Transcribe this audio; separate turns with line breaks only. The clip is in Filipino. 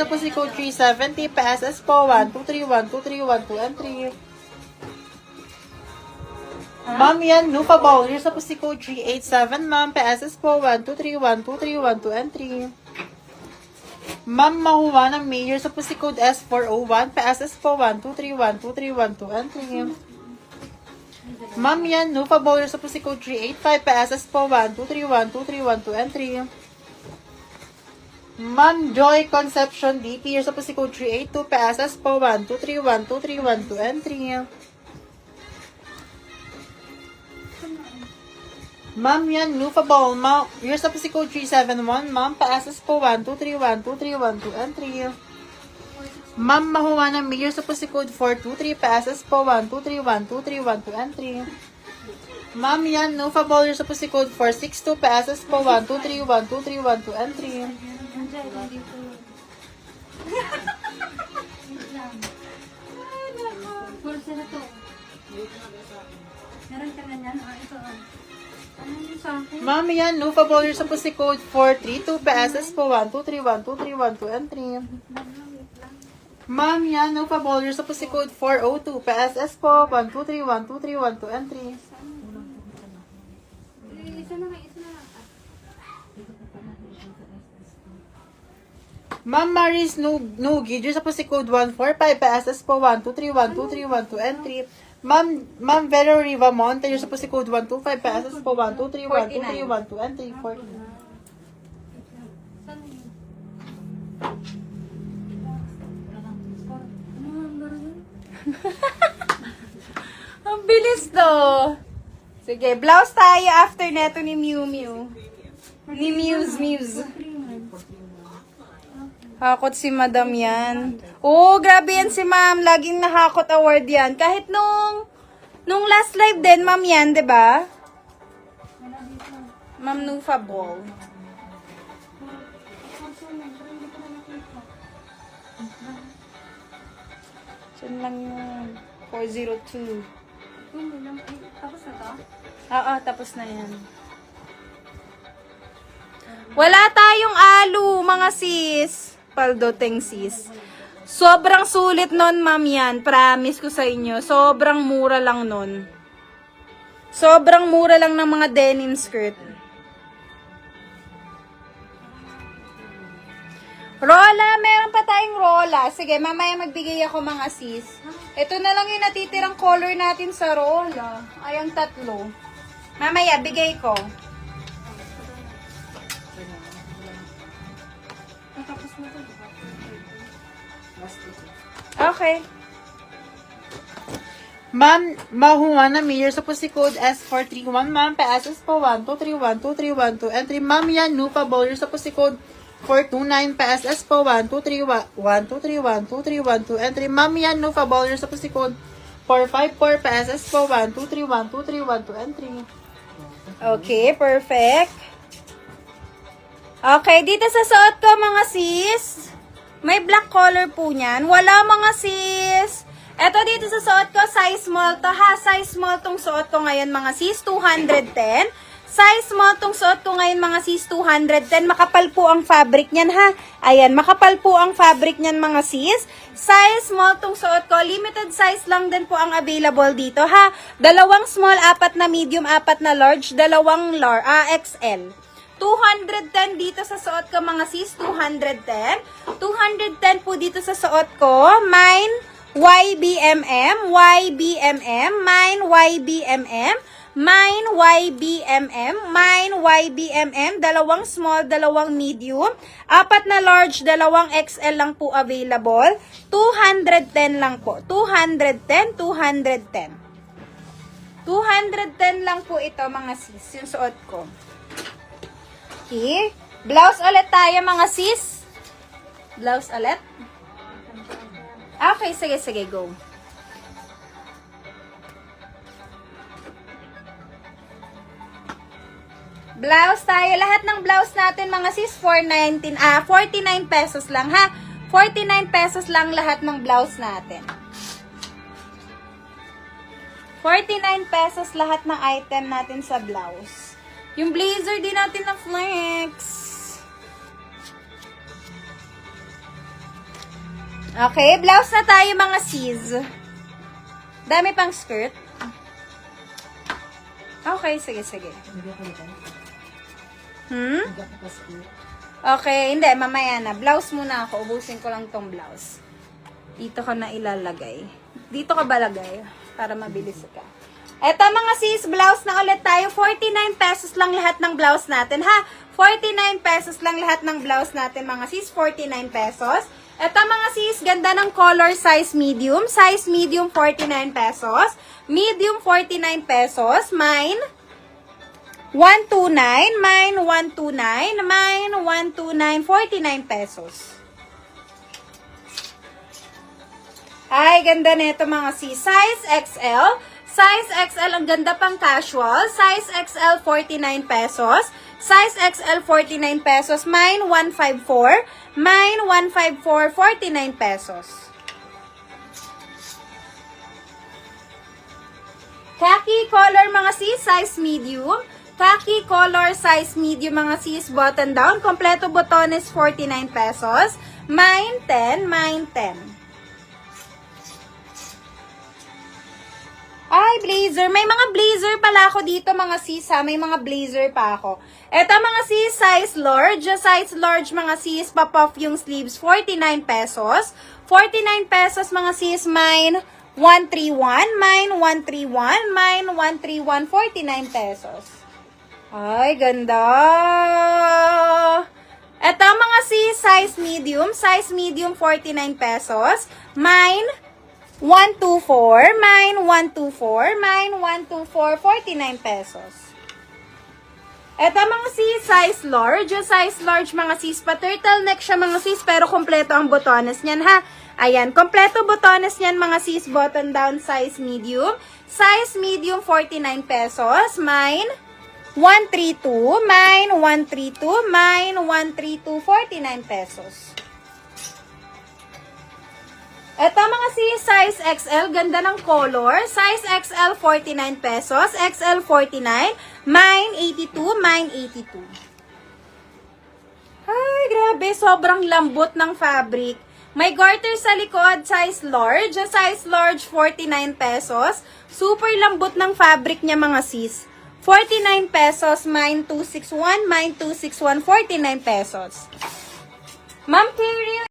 sa pussy code 370, PSS po 1231, 2312, and 3. Ma'am, yan, Nupa Bowl. Here's sa pussy code 387, ma'am. PSS po 1231, 2312, and 3. Ma'am, Mahuwa ng Mayor sa pussy code S401, PSS po 1231, 2312, and 3. Ma'am, yan, Nupa Bowl. Here's sa pussy code 385, PSS po 1231, 2312, and 3. Ma'am, Joy Conception DP. Here's sa pussy code 382, PSS po 1231, 2312, and 3. Ma'am, yan, Nufa Ball. Here's sa pussy code 371. Ma'am, PSS po 1231, 2312, and 3. Ma'am, Mahuwa ng Mayor sa pussy code 423. PSS po 1231, 2312, and 3. Ma'am, yan, Nufa Ball. Here's sa pussy code 462. PSS po 1231, 2312, and 3.
Meron ka na yan? Ito.
Ma'am, yan, Nufa Ball. Here's sa pussy code 432. PSS po 1231, 2312, and 3. Ma'am, yan, Nufa Ball. Here's sa pussy code 402. PSS po 1231, 2312, and 3.
Isa na lang.
Ma'am Maris Nugi, dito sa pussy code 145, PSS po 1231, 2312, and 3. Ma'am Vero Riva Monte, dito sa pussy code 125, PSS po 1231, 2312, and 3.
Ang bilis to. Sige, blouse tayo after neto ni Miu Miu. Ni Muse. Hakot si Madam yan. Oo, grabe yan si Ma'am. Laging nahakot award yan. Kahit nung last live din, Ma'am yan, 'di ba? Ma'am Nufa Ball. Diyan lang yun. 402.
Tapos na to?
Oo, tapos na yan. Wala tayong alu, mga sis. Paldoteng sis. Sobrang sulit nun, ma'am yan. Promise ko sa inyo. Sobrang mura lang nun. Sobrang mura lang ng mga denim skirt. Rola, meron pa tayong rola. Sige, mamaya magbigay ako mga sis. Ito na lang yung natitirang color natin sa rola. Ay, ang tatlo. Mamaya, bigay ko. Okay.
Ma'am, Mahuwa na Mayor sa pussy code S431. Ma'am, PSS po 1231, 2312, and 3. Ma'am, yan, Nupa Bowler sa pussy code 429, PSS po 1231, 2312, and 3. Ma'am, yan, Nufa Bowler sa pussy code 454, PSS po 1231, 2312, and 3.
Okay, perfect. Okay, dito sa suot ko, mga sis. May black color po niyan. Wala, mga sis. Eto dito sa suot ko, size small to ha. Size small tong suot ko ngayon, mga sis, 210. Size small tong suot ko ngayon, mga sis, 210. Makapal po ang fabric niyan ha. Ayan, makapal po ang fabric niyan, mga sis. Size small tong suot ko. Limited size lang din po ang available dito ha. Dalawang small, 4 na medium, 4 na large, dalawang XL. 210 dito sa suot ko, mga sis, 210. 210 po dito sa suot ko. Mine, YBMM, mine, YBMM, mine, YBMM, mine, YBMM, dalawang small, dalawang medium, 4 na large, dalawang XL lang po available. 210 lang po. 210. 210 lang po ito, mga sis, yung suot ko. Okay. Blouse ulit tayo, mga sis. Blouse ulit. Okay, sige, go. Blouse tayo. Lahat ng blouse natin, mga sis, 49 pesos lang, ha? 49 pesos lang lahat ng blouse natin. 49 pesos lahat ng item natin sa blouse. Yung blazer din natin na flex. Okay, blouse na tayo mga sis. Dami pang skirt. Okay, sige. Okay, hindi, mamaya na. Blouse muna ako. Ubusin ko lang tong blouse. Dito ko na ilalagay. Dito ka ba lagay? Para mabilis ka. Eto mga sis, blouse na ulit tayo. 49 pesos lang lahat ng blouse natin, ha? 49 pesos lang lahat ng blouse natin, mga sis. 49 pesos. Eto mga sis, ganda ng color, size medium. Size medium, 49 pesos. Medium, 49 pesos. Mine, 129. Mine, 129. Mine, 129. 49 pesos. Ay, ganda nito mga sis. Size XL. Size XL, ang ganda pang casual. Size XL, 49 pesos. Size XL, 49 pesos. Mine, 154. Mine, 154, 49 pesos. Khaki color mga sis, size medium. Khaki color, size medium mga sis, button down. Kompleto botones, 49 pesos. Mine, 10. Mine, 10. Ay, blazer. May mga blazer pala ako dito, mga sis, ha. May mga blazer pa ako. Eto, mga sis, size large. Size large, mga sis, pop-off yung sleeves, 49 pesos. 49 pesos, mga sis, mine, 131. Mine, 131. Mine, 131, 49 pesos. Ay, ganda. Eto, mga sis, size medium. Size medium, 49 pesos. Mine, 124, mine 124, mine 124, 49 pesos. Eto mga sis, size large mga sis, pa turtleneck siya mga sis, pero kompleto ang botones niyan, ha. Ayan, kompleto botones niyan mga sis, button down, size medium, 49 pesos, mine 132, mine 132, mine 132, 49 pesos. Eto mga sis, size XL, ganda ng color. Size XL, 49 pesos. XL, 49. Mine, 82. Mine, 82. Ay, grabe. Sobrang lambot ng fabric. May garter sa likod, size large. Size large, 49 pesos. Super lambot ng fabric niya mga sis. 49 pesos. Mine, 261. Mine, 261. 49 pesos. Ma'am, period.